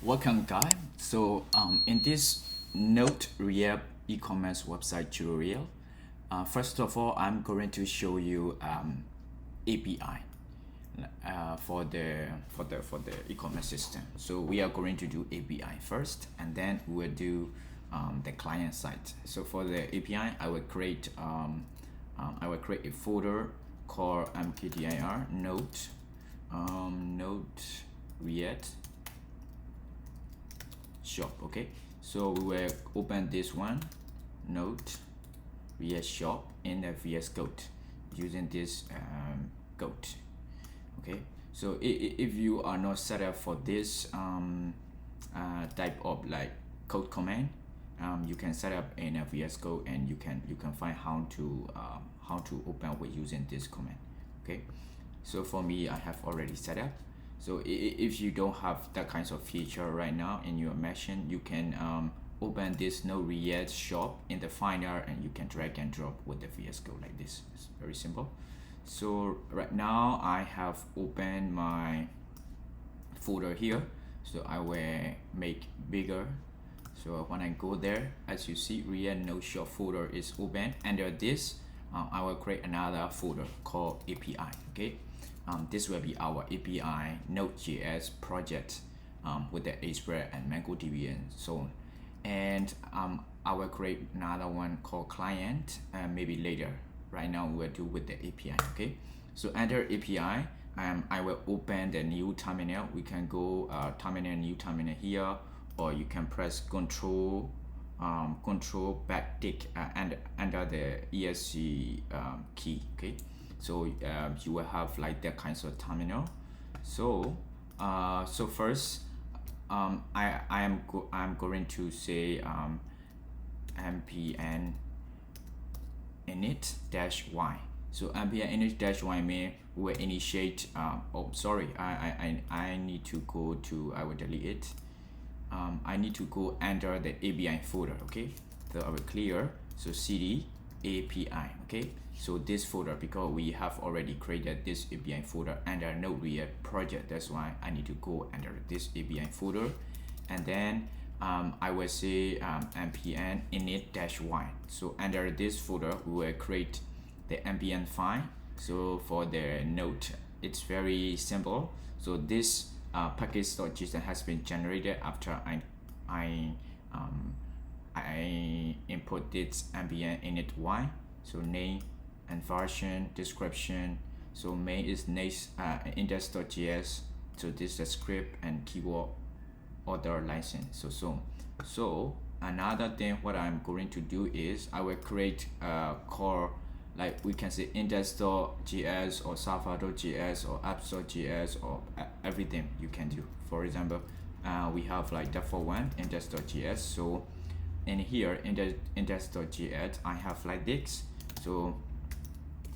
Welcome guys. So in this Node.js e-commerce website tutorial, first of all, I'm going to show you API for the e-commerce system. So we are going to do API first, and then we'll do the client side. So for the API, I will create a folder called mkdir node.js shop. Okay, so we will open this one, node.js shop in the VS Code using this code. Okay, so if you are not set up for this type of like code command, you can set up in a VS Code, and you can find how to open with using this command. Okay, so for me, I have already set up. So if you don't have that kinds of feature right now in your machine, you can open this Node.js shop in the Finder, and you can drag and drop with the VS Code like this. It's very simple. So right now I have opened my folder here, so I will make bigger. So when I go there, as you see, React Node shop folder is open. Under this, I will create another folder called API. Okay. This will be our API Node.js project with the Express and MongoDB and so on. And I will create another one called client, maybe later. Right now we'll do with the API. Okay, so under API, I will open the new terminal. We can go terminal, new terminal here, or you can press control backtick and under the ESC key. Okay, so you will have like that kinds of terminal. So first I'm going to say npm init-y. So npm init-y means we will initiate oh sorry, I need to go to, I will delete it. I need to go under the API folder. Okay, so I will clear, so cd API. Okay, so this folder, because we have already created this API folder under Node.js project, that's why I need to go under this API folder, and then I will say npm init-y. So under this folder we will create the npm file. So for the node, it's very simple. So this package.json has been generated after I input this npm init-y. So name and version, description. So main is index.js. So this is the script and keyword order license. So another thing what I'm going to do is I will create a core, like we can say index.js or server.js or apps.js or everything you can do. For example, we have like default one, index.js. So in here index.js I have like this. So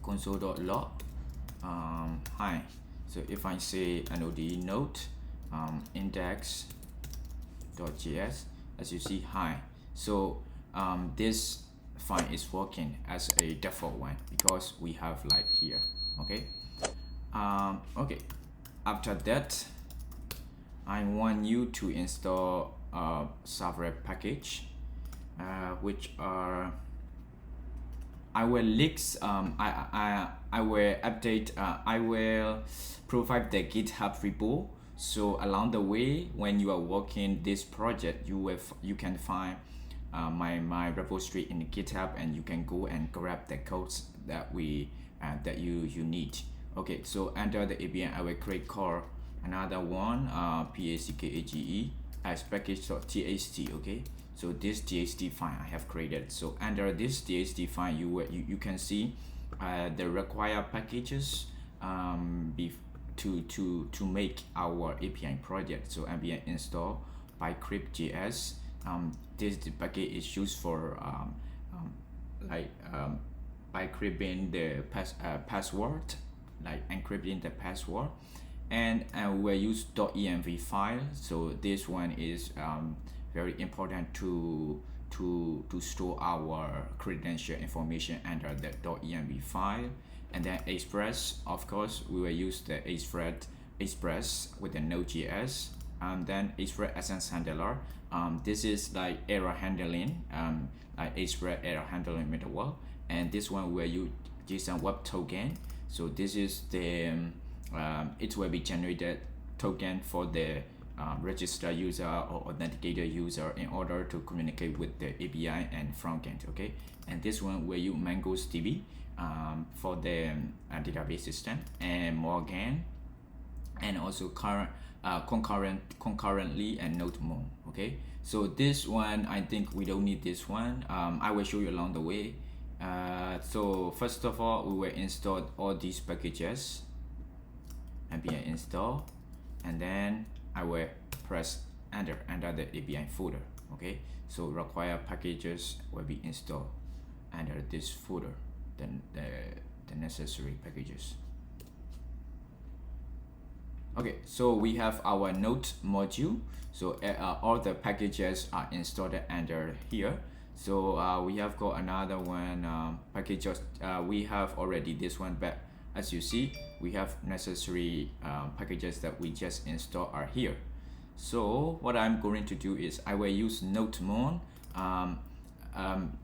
console.log hi. So if I say node index.js, as you see, hi. So this file is working as a default one because we have like here. Okay. Okay, after that I want you to install server package, which are I will links I will update, I will provide the GitHub repo. So along the way when you are working this project, you can find my repository in GitHub, and you can go and grab the codes that you need. Okay, so under the API I will create core another one, package as package.txt. Okay, so this txt file I have created. So under this txt file you can see the required packages to make our API project. So npm install bcryptjs. This package is used for bcrypting the password, like encrypting the password, and we'll use .env file. So this one is very important to store our credential information under the .env file. And then Express, of course, we will use the Express with the Node.js. and then express-async-handler. This is like error handling, like express error handling middleware, and this one will use jsonwebtoken. So this is the it will be generated token for the registered user or authenticated user in order to communicate with the API and frontend. Okay, and this one will use mongoose DB for the database system, and Morgan, and also concurrently and Nodemon. Okay, so this one I think we don't need this one. I will show you along the way. So first of all, we will install all these packages, npm install, and then I will press enter the API folder. Okay, so required packages will be installed under this folder, then the necessary packages. Okay, so we have our Node module. So all the packages are installed under here. So we have got another one packages. We have already this one, but as you see, we have necessary packages that we just install are here. So what I'm going to do is I will use Nodemon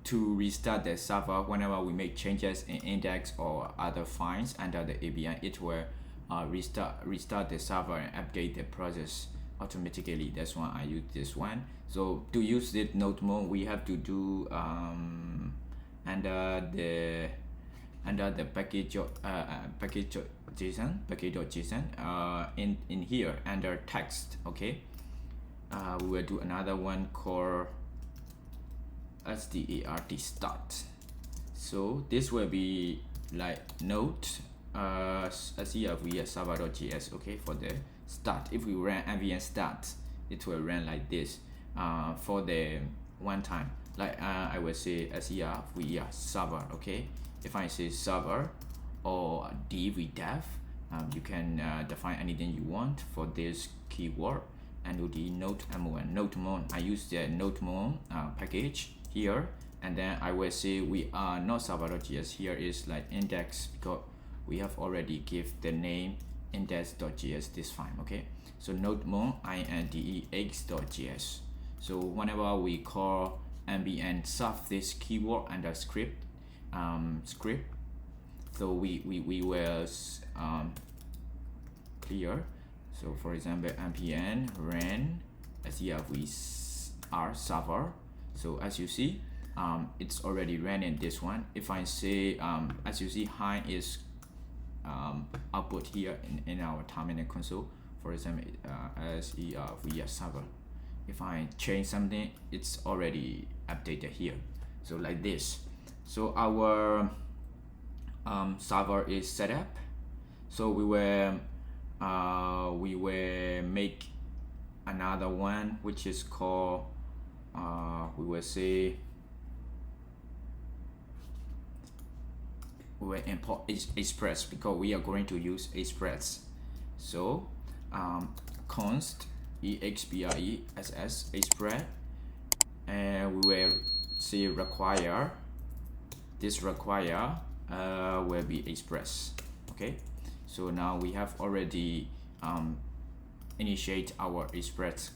to restart the server whenever we make changes in index or other files under the API. It will restart the server and update the process automatically. That's why I use this one. So to use this Nodemon, we have to do under the package.json in here under text. Okay, we will do another one called start. So this will be like node server.js. Okay, for the start, if we run npm start, it will run like this for the one time. Like I will say server. Okay, if I say server or dotev, you can define anything you want for this keyword. And the Nodemon, I use the Nodemon package here, and then I will say we are not server.js. Here is like index, because we have already give the name index.js this file. Okay, so Nodemon index.js. So whenever we call npm serve this keyword under script, so we will clear. So for example, npm run server. So as you see, it's already running this one. If I say as you see, hi is output here in our terminal console. For example, server. If I change something, it's already updated here. So like this. So our server is set up. So we will make another one, which is called we will say we will import express, because we are going to use express. So const express express, and we will say require. This require will be express. Okay, so now we have already initiate our express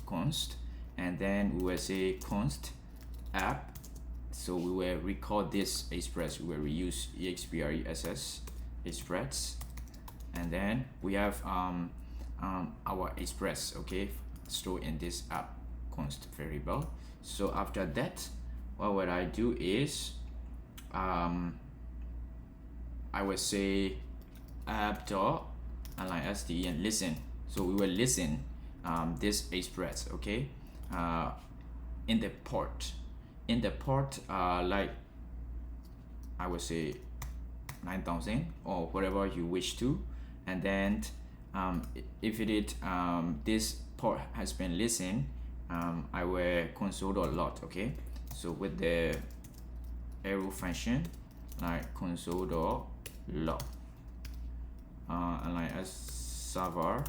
const, and then we will say const app. So we will record this express. We will reuse express express, and then we have our express. Okay, stored in this app const variable. So after that, what I do is I will say app.line and listen. So we will listen this express. Okay, in the port like I will say 9000 or whatever you wish to, and then if it is this port has been listened, I will console.log. Okay, so with the arrow function like console.log like as server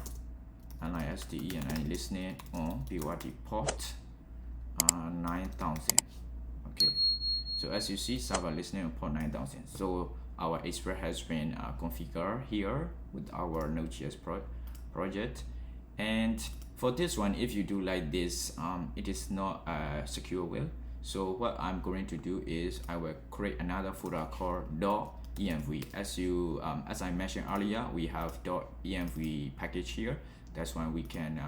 and like SDE, and I listening on BYD port 9000. Okay, so as you see, server listening on port 9000. So our express has been configured here with our Node.js project. And For this one, if you do like this, it is not secure well. So what I'm going to do is I will create another folder called .env. As I mentioned earlier, we have .env package here. That's why we can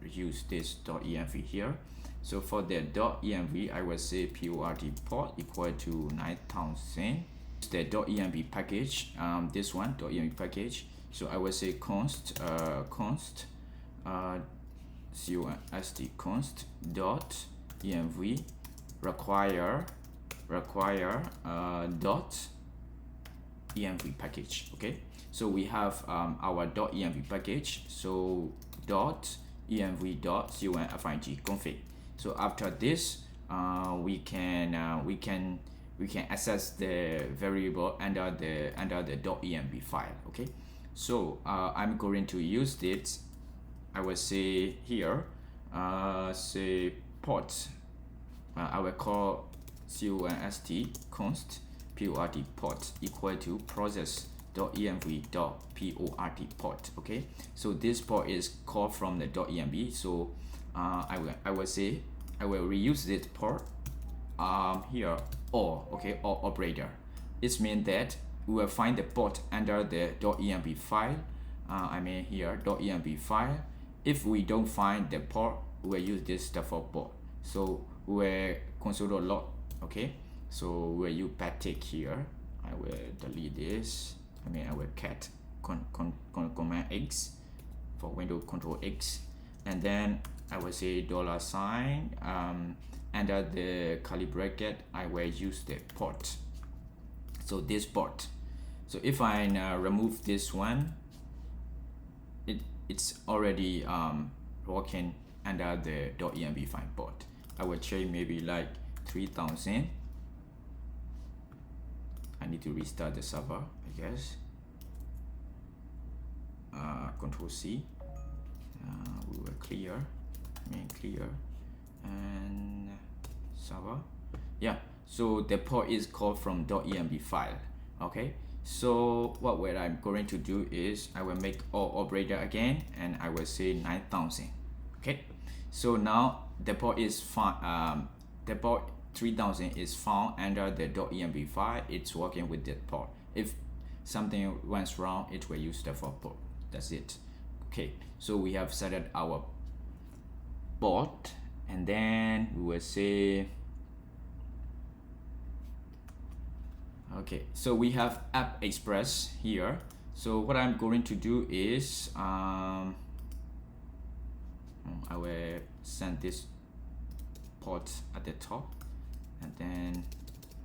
use this .env here. So for the .env, I will say port equal to 9000. The .env package, this one .env package. So I will say const const dot env require dot env package. Okay, so we have our .env package. So dot env dot config config. So after this, we can access the variable under the .env file. Okay, so I'm going to use this. I will say here, say port. I will call const port equal to process.env.port port. Okay, so this port is called from the .env. So I will reuse this port here, or operator. It means that we will find the port under the .env file. Here .env file. If we don't find the port, we will use this default port. So we will console.log. Okay, so we'll use backtick here. I will delete this. I will cat command X for Windows Control X, and then I will say $sign. Under the curly bracket, I will use the port. So this port. So if I remove this one, it's already working under the .env file port. I will change maybe like 3000. I need to restart the server, I guess. Control C. We will clear and server. Yeah, so the port is called from .env file. Okay, so what I'm going to do is I will make all operator again, and I will say 9000. Okay, so now the port is found. The port 3000 is found under the .env file. It's working with that port. If something went wrong, it will use the default port. That's it. Okay, so we have set up our port, and then we will say, okay, so we have app express here. So what I'm going to do is I will send this port at the top, and then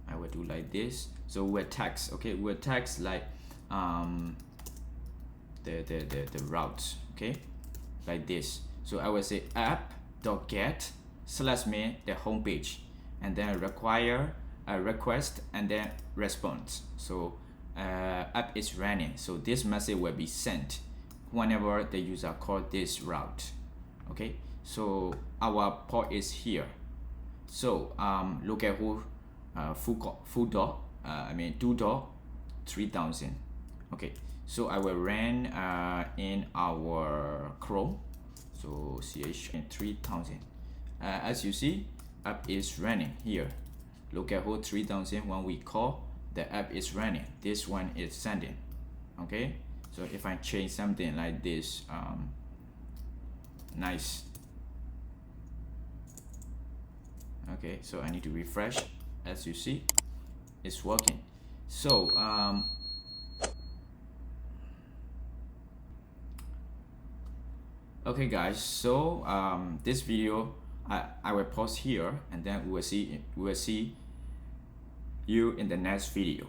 I will do like this. So we'll text, okay, we'll text like the route, okay, like this. So I will say app.get /main the home page, and then require a request, and then response. So app is running, so this message will be sent whenever the user calls this route. Okay, so our port is here. So look at who full dot, do dot 3000. Okay, so I will run in our Chrome. So ch 3000. As you see, app is running here. Look at who 3000. When we call, the app is running. This one is sending. Okay, so if I change something like this, nice. Okay, so I need to refresh. As you see, it's working. So okay guys, so this video I will pause here, and then we will see you in the next video.